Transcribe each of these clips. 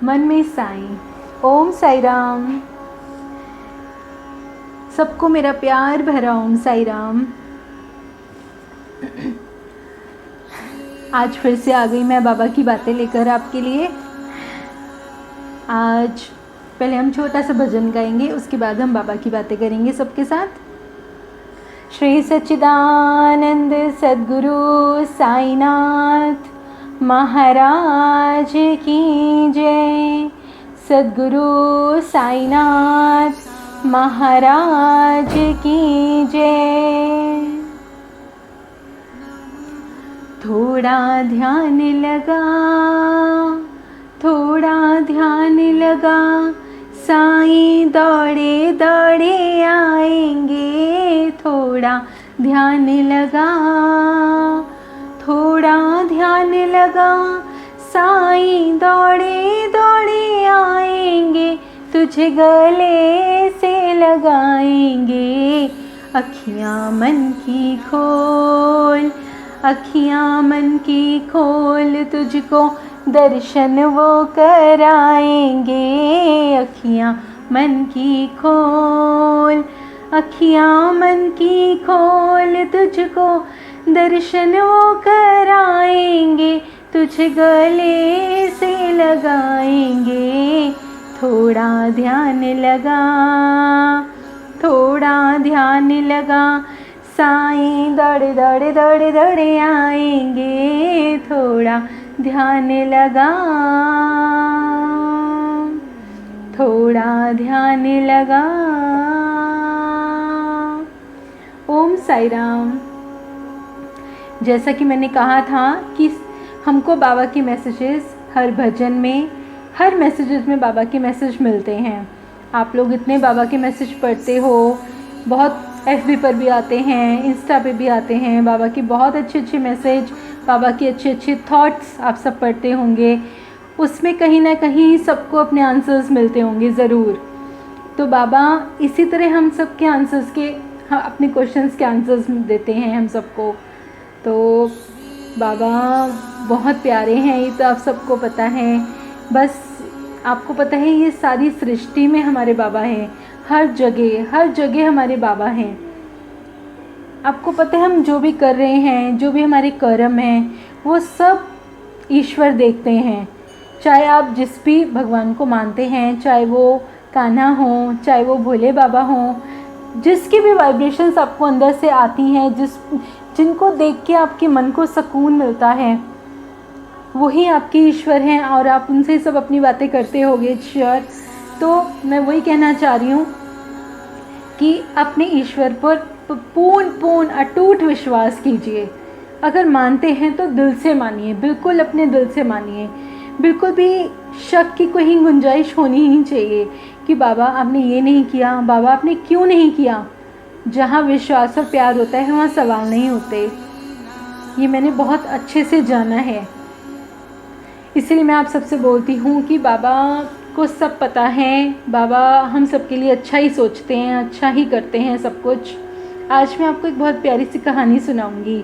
मन में साईं। ओम साई राम। सबको मेरा प्यार भरा ओम साई राम। आज फिर से आ गई मैं बाबा की बातें लेकर आपके लिए। आज पहले हम छोटा सा भजन गाएंगे, उसके बाद हम बाबा की बातें करेंगे सबके साथ। श्री सच्चिदानंद सद्गुरु साईनाथ महाराज की जय। सद्गुरु साईनाथ महाराज की जय। थोड़ा ध्यान लगा, थोड़ा ध्यान लगा, साईं दौड़े दौड़े आएंगे। थोड़ा ध्यान लगा, थोड़ा ध्यान लगा, साईं दौड़े दौड़े आएंगे। तुझे गले से लगाएंगे। अखियाँ मन की खोल, अखियाँ मन की खोल, तुझको दर्शन वो कराएंगे। अखियाँ मन की खोल, अखियाँ मन की खोल, तुझको दर्शन वो कराएंगे। तुझे गले से लगाएंगे। थोड़ा ध्यान लगा, थोड़ा ध्यान लगा, साईं दौड़े दौड़े दौड़े दौड़े आएंगे। थोड़ा ध्यान लगा, थोड़ा ध्यान लगा। ओम साई राम। जैसा कि मैंने कहा था कि हमको बाबा के मैसेजेस हर भजन में, हर मैसेजेस में बाबा के मैसेज मिलते हैं। आप लोग इतने बाबा के मैसेज पढ़ते हो, बहुत FB पर भी आते हैं, इंस्टा पे भी आते हैं। बाबा की बहुत अच्छे अच्छे मैसेज, बाबा के अच्छे अच्छे थॉट्स आप सब पढ़ते होंगे। उसमें कहीं ना कहीं सबको अपने आंसर्स मिलते होंगे ज़रूर। तो बाबा इसी तरह हम सब के आंसर्स के, अपने क्वेश्चंस के आंसर्स देते हैं हम सबको। तो बाबा बहुत प्यारे हैं, ये तो आप सबको पता है। बस आपको पता है ये सारी सृष्टि में हमारे बाबा हैं। हर जगह हमारे बाबा हैं। आपको पता है हम जो भी कर रहे हैं, जो भी हमारे कर्म हैं, वो सब ईश्वर देखते हैं। चाहे आप जिस भी भगवान को मानते हैं, चाहे वो कान्हा हो, चाहे वो भोले बाबा हों, जिसकी भी वाइब्रेशंस आपको अंदर से आती हैं, जिनको देख के आपके मन को सुकून मिलता है, वही आपके ईश्वर हैं। और आप उनसे सब अपनी बातें करते होगे श्योर। तो मैं वही कहना चाह रही हूँ कि अपने ईश्वर पर पूर्ण अटूट विश्वास कीजिए। अगर मानते हैं तो दिल से मानिए, बिल्कुल अपने दिल से मानिए। बिल्कुल भी शक की कोई गुंजाइश होनी ही नहीं चाहिए कि बाबा आपने ये नहीं किया, बाबा आपने क्यों नहीं किया। जहाँ विश्वास और प्यार होता है वहाँ सवाल नहीं होते। ये मैंने बहुत अच्छे से जाना है। इसलिए मैं आप सबसे बोलती हूँ कि बाबा को सब पता है। बाबा हम सब के लिए अच्छा ही सोचते हैं, अच्छा ही करते हैं सब कुछ। आज मैं आपको एक बहुत प्यारी सी कहानी सुनाऊंगी।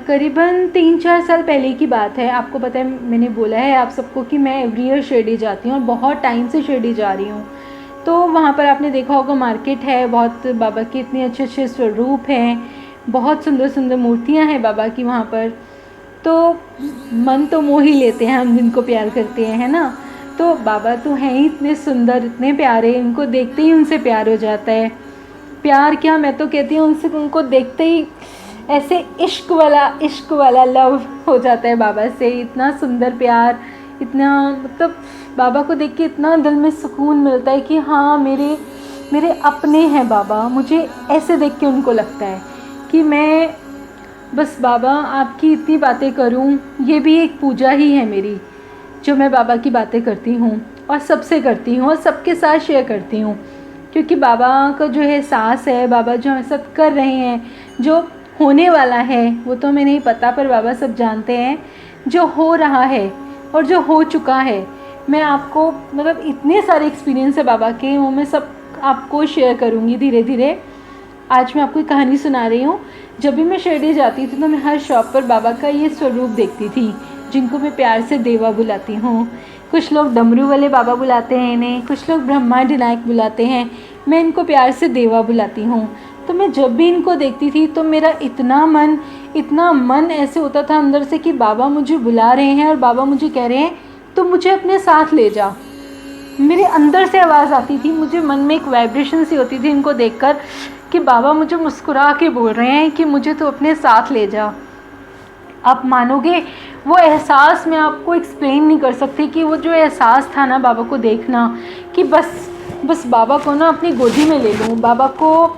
करीबन 3-4 साल पहले की बात है। आपको पता है मैंने बोला है आप सबको कि मैं एवरी ईयर शिरडी जाती हूँ और बहुत टाइम से शिरडी जा रही हूँ। तो वहाँ पर आपने देखा होगा मार्केट है, बहुत बाबा के इतने अच्छे अच्छे स्वरूप हैं, बहुत सुंदर सुंदर मूर्तियाँ हैं बाबा की वहाँ पर। तो मन तो मोह ही लेते हैं हम जिनको प्यार करते हैं, है ना। तो बाबा तो हैं ही इतने सुंदर, इतने प्यारे, इनको देखते ही उनसे प्यार हो जाता है। प्यार क्या, मैं तो कहती हूँ उनसे, उनको देखते ही ऐसे इश्क वाला लव हो जाता है बाबा से। इतना सुंदर प्यार, इतना मतलब बाबा को देख के इतना दिल में सुकून मिलता है कि हाँ मेरे अपने हैं बाबा। मुझे ऐसे देख के उनको लगता है कि मैं बस बाबा आपकी इतनी बातें करूं, ये भी एक पूजा ही है मेरी, जो मैं बाबा की बातें करती हूँ और सबसे करती हूँ और सबके साथ शेयर करती हूँ। क्योंकि बाबा का जो है एहसास है, बाबा जो हमें सब कर रहे हैं, जो होने वाला है वो तो हमें नहीं पता, पर बाबा सब जानते हैं। जो हो रहा है और जो हो चुका है, मैं आपको मतलब इतने सारे एक्सपीरियंस है बाबा के, वो मैं सब आपको शेयर करूँगी धीरे धीरे। आज मैं आपको एक कहानी सुना रही हूँ। जब भी मैं शिरडी जाती थी तो मैं हर शॉप पर बाबा का ये स्वरूप देखती थी, जिनको मैं प्यार से देवा बुलाती हूँ। कुछ लोग डमरू वाले बाबा बुलाते हैं इन्हें, कुछ लोग ब्रह्मांड नायक बुलाते हैं, मैं इनको प्यार से देवा बुलाती हूँ। तो मैं जब भी इनको देखती थी तो मेरा इतना मन ऐसे होता था अंदर से कि बाबा मुझे बुला रहे हैं और बाबा मुझे कह रहे हैं तो मुझे अपने साथ ले जा। मेरे अंदर से आवाज़ आती थी, मुझे मन में एक वाइब्रेशन सी होती थी इनको देखकर कि बाबा मुझे मुस्कुरा के बोल रहे हैं कि मुझे तो अपने साथ ले जा। आप मानोगे वो एहसास मैं आपको एक्सप्लेन नहीं कर सकती कि वो जो एहसास था ना बाबा को देखना कि बस बाबा को ना अपनी गोदी में ले लूँ, बाबा को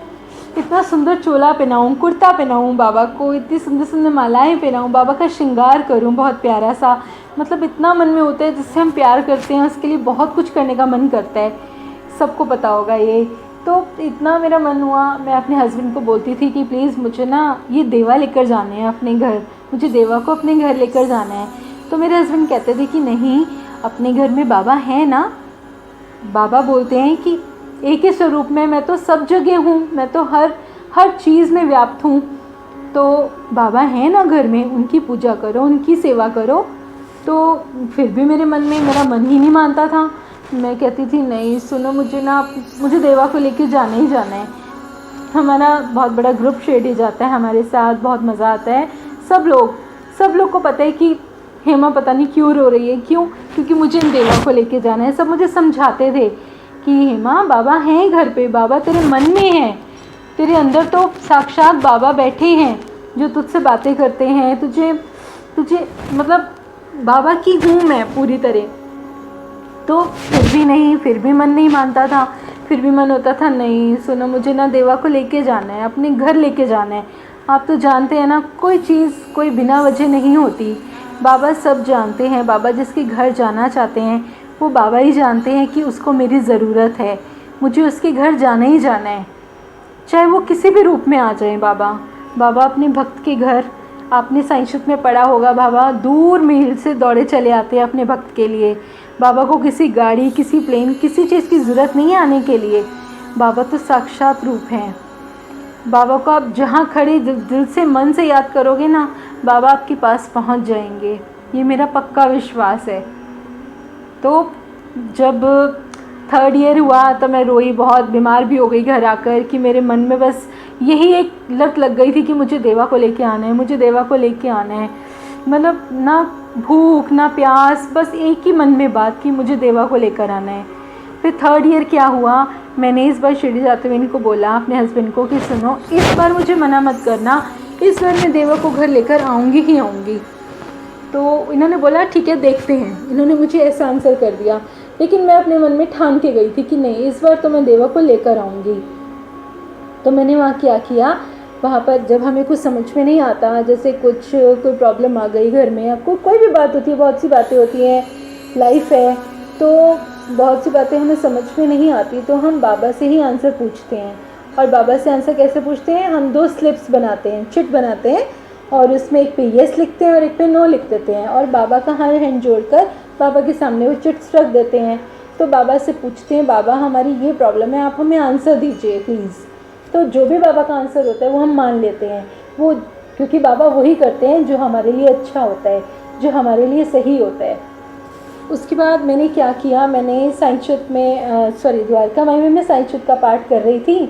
इतना सुंदर चोला पहनाऊँ, कुर्ता पहनाऊँ, बाबा को इतनी सुंदर सुंदर मालाएं पहनाऊँ, बाबा का श्रृंगार करूँ बहुत प्यारा सा। मतलब इतना मन में होता है, जिससे हम प्यार करते हैं उसके लिए बहुत कुछ करने का मन करता है, सबको पता होगा ये। तो इतना मेरा मन हुआ, मैं अपने हस्बैंड को बोलती थी कि प्लीज़ मुझे ना ये देवा लेकर जाने हैं अपने घर, मुझे देवा को अपने घर लेकर जाना है। तो मेरे हस्बैंड कहते थे कि नहीं, अपने घर में बाबा है ना। बाबा बोलते हैं कि एक ही स्वरूप में मैं तो सब जगह हूँ, मैं तो हर चीज़ में व्याप्त हूँ। तो बाबा हैं ना घर में, उनकी पूजा करो, उनकी सेवा करो। तो फिर भी मेरे मन में मेरा मन ही नहीं मानता था। मैं कहती थी नहीं सुनो, मुझे देवा को लेके जाना ही जाना है। हमारा बहुत बड़ा ग्रुप शेड जाता है हमारे साथ, बहुत मज़ा आता है। सब लोग को पता है कि हेमा पता नहीं क्यों रो रही है, क्योंकि मुझे इन देवा को लेके जाना है। सब मुझे समझाते थे कि हेमा बाबा हैं घर पे, बाबा तेरे मन में हैं, तेरे अंदर तो साक्षात बाबा बैठे हैं जो तुझसे बातें करते हैं, तुझे मतलब बाबा की हूँ मैं पूरी तरह। तो फिर भी मन नहीं मानता था, फिर भी मन होता था नहीं सुनो, मुझे ना देवा को लेके जाना है, अपने घर लेके जाना है। आप तो जानते हैं ना, कोई चीज़ कोई बिना वजह नहीं होती, बाबा सब जानते हैं। बाबा जिसके घर जाना चाहते हैं वो बाबा ही जानते हैं कि उसको मेरी ज़रूरत है, मुझे उसके घर जाना ही जाना है, चाहे वो किसी भी रूप में आ जाए। बाबा अपने भक्त के घर, आपने साईंशुत में पढ़ा होगा, बाबा दूर मील से दौड़े चले आते हैं अपने भक्त के लिए। बाबा को किसी गाड़ी, किसी प्लेन, किसी चीज़ की ज़रूरत नहीं है आने के लिए। बाबा तो साक्षात रूप हैं। बाबा को आप जहाँ खड़े दिल से मन से याद करोगे ना, बाबा आपके पास पहुँच जाएंगे, ये मेरा पक्का विश्वास है। तो जब 3rd ईयर हुआ तो मैं रोई, बहुत बीमार भी हो गई घर आकर, कि मेरे मन में बस यही एक लत लग गई थी कि मुझे देवा को लेके आना है, मुझे देवा को लेके आना है। मतलब ना भूख ना प्यास, बस एक ही मन में बात कि मुझे देवा को लेकर आना है। फिर 3rd ईयर क्या हुआ, मैंने इस बार शिरडी जाते हुए इनको बोला अपने हस्बैंड को कि सुनो, इस बार मुझे मना मत करना, इस बार मैं देवा को घर लेकर आऊँगी ही आऊँगी। तो इन्होंने बोला ठीक है देखते हैं, इन्होंने मुझे ऐसा आंसर कर दिया। लेकिन मैं अपने मन में ठान के गई थी कि नहीं, इस बार तो मैं देवा को लेकर आऊँगी। तो मैंने वहाँ क्या किया, वहाँ पर जब हमें कुछ समझ में नहीं आता, जैसे कोई प्रॉब्लम आ गई घर में, आपको कोई भी बात होती है, बहुत सी बातें होती हैं, लाइफ है, तो बहुत सी बातें हमें समझ में नहीं आती, तो हम बाबा से ही आंसर पूछते हैं। और बाबा से आंसर कैसे पूछते हैं, हम 2 स्लिप्स बनाते हैं, चिट बनाते हैं, और उसमें एक पे येस लिखते हैं और एक पे नो लिख देते हैं, और बाबा का हाथ हैंड जोड़कर बाबा के सामने वो चिट्स रख देते हैं। तो बाबा से पूछते हैं, बाबा हमारी ये प्रॉब्लम है, आप हमें आंसर दीजिए प्लीज़। तो जो भी बाबा का आंसर होता है वो हम मान लेते हैं, वो क्योंकि बाबा वही करते हैं जो हमारे लिए अच्छा होता है, जो हमारे लिए सही होता है। उसके बाद मैंने क्या किया, मैंने साईंशुत में द्वारका माई में साईंशुत का पाठ कर रही थी,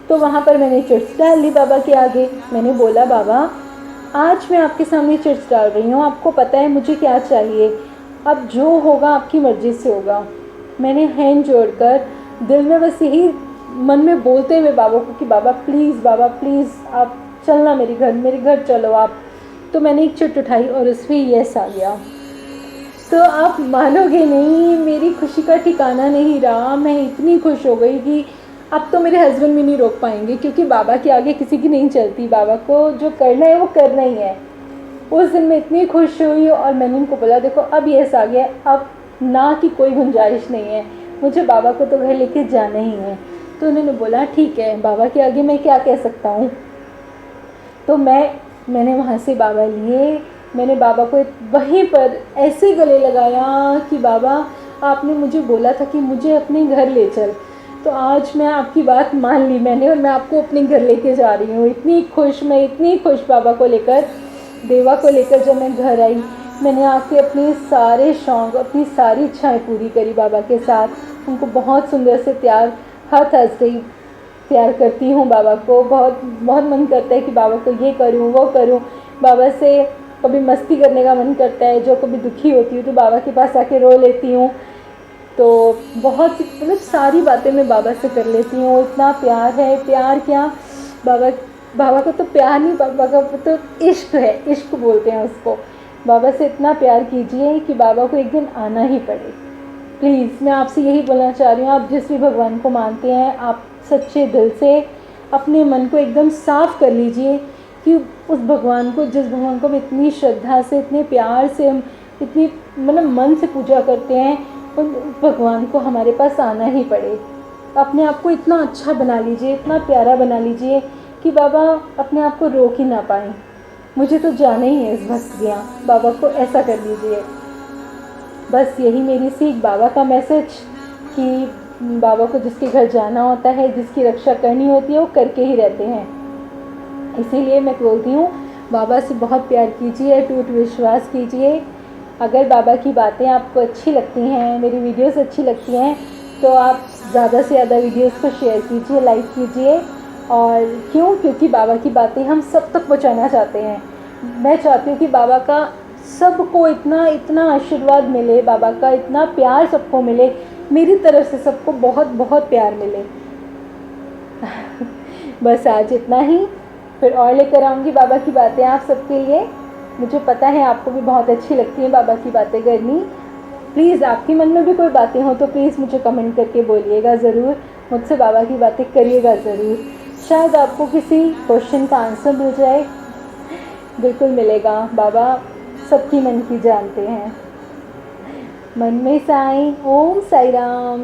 तो वहाँ पर मैंने चिट्स डाल ली बाबा के आगे। मैंने बोला बाबा आज मैं आपके सामने चिट्स डाल रही हूँ, आपको पता है मुझे क्या चाहिए, अब जो होगा आपकी मर्ज़ी से होगा। मैंने हैंड जोड़कर दिल में बस यही मन में बोलते हुए बाबा को कि बाबा प्लीज़ आप चलना मेरे घर चलो आप। तो मैंने एक चिट उठाई और उसमें यस आ गया। तो आप मानोगे नहीं, मेरी खुशी का ठिकाना नहीं रहा। मैं इतनी खुश हो गई कि अब तो मेरे हस्बैंड भी नहीं रोक पाएंगे, क्योंकि बाबा के आगे किसी की नहीं चलती, बाबा को जो करना है वो करना ही है। उस दिन मैं इतनी खुश हुई और मैंने उनको बोला देखो अब यस आ गया, अब ना कि कोई गुंजाइश नहीं है, मुझे बाबा को तो घर लेके जाना ही है। तो उन्होंने बोला ठीक है, बाबा के आगे मैं क्या कह सकता हूँ। तो मैंने वहाँ से बाबा लिए, मैंने बाबा को वहीं पर ऐसे गले लगाया कि बाबा आपने मुझे बोला था कि मुझे अपने घर ले चल, तो आज मैं आपकी बात मान ली मैंने, और मैं आपको अपने घर लेके जा रही हूँ। इतनी खुश बाबा को लेकर, देवा को लेकर जब मैं घर आई, मैंने आके अपने सारे शौक़, अपनी सारी इच्छाएं पूरी करी बाबा के साथ। उनको बहुत सुंदर से तैयार, हर थर्सडे तैयार करती हूँ बाबा को। बहुत बहुत मन करता है कि बाबा को ये करूँ वो करूँ। बाबा से कभी मस्ती करने का मन करता है, जो कभी दुखी होती हूँ तो बाबा के पास आके रो लेती हूँ। तो बहुत सी मतलब सारी बातें मैं बाबा से कर लेती हूँ। इतना प्यार है, प्यार क्या, बाबा को तो प्यार नहीं, बाबा का तो इश्क है, इश्क बोलते हैं उसको। बाबा से इतना प्यार कीजिए कि बाबा को एक दिन आना ही पड़े। प्लीज़ मैं आपसे यही बोलना चाह रही हूँ, आप जिस भी भगवान को मानते हैं, आप सच्चे दिल से अपने मन को एकदम साफ़ कर लीजिए कि उस भगवान को, जिस भगवान को हम इतनी श्रद्धा से, इतने प्यार से, हम इतनी मतलब मन से पूजा करते हैं, उन भगवान को हमारे पास आना ही पड़े। अपने आप को इतना अच्छा बना लीजिए, इतना प्यारा बना लीजिए कि बाबा अपने आप को रोक ही ना पाएँ। मुझे तो जाना ही है इस भक्त यहाँ, बाबा को ऐसा कर लीजिए। बस यही मेरी सीख, बाबा का मैसेज कि बाबा को जिसके घर जाना होता है, जिसकी रक्षा करनी होती है, वो करके ही रहते हैं। इसीलिए मैं बोलती हूँ, बाबा से बहुत प्यार कीजिए, टूट विश्वास कीजिए। अगर बाबा की बातें आपको अच्छी लगती हैं, मेरी वीडियोस अच्छी लगती हैं, तो आप ज़्यादा से ज़्यादा वीडियोस को शेयर कीजिए, लाइक कीजिए। और क्यों? क्योंकि बाबा की बातें हम सब तक पहुँचाना चाहते हैं। मैं चाहती हूँ कि बाबा का सबको इतना इतना आशीर्वाद मिले, बाबा का इतना प्यार सबको मिले, मेरी तरफ से सबको बहुत बहुत प्यार मिले। बस आज इतना ही, फिर और लेकर आऊँगी बाबा की बातें आप सबके लिए। मुझे पता है आपको भी बहुत अच्छी लगती हैं बाबा की बातें करनी। प्लीज़ आपके मन में भी कोई बातें हो तो प्लीज़ मुझे कमेंट करके बोलिएगा ज़रूर, मुझसे बाबा की बातें करिएगा ज़रूर। शायद आपको किसी क्वेश्चन का आंसर मिल जाए, बिल्कुल मिलेगा। बाबा सबकी मन की जानते हैं। मन में साईं, ओम साई राम।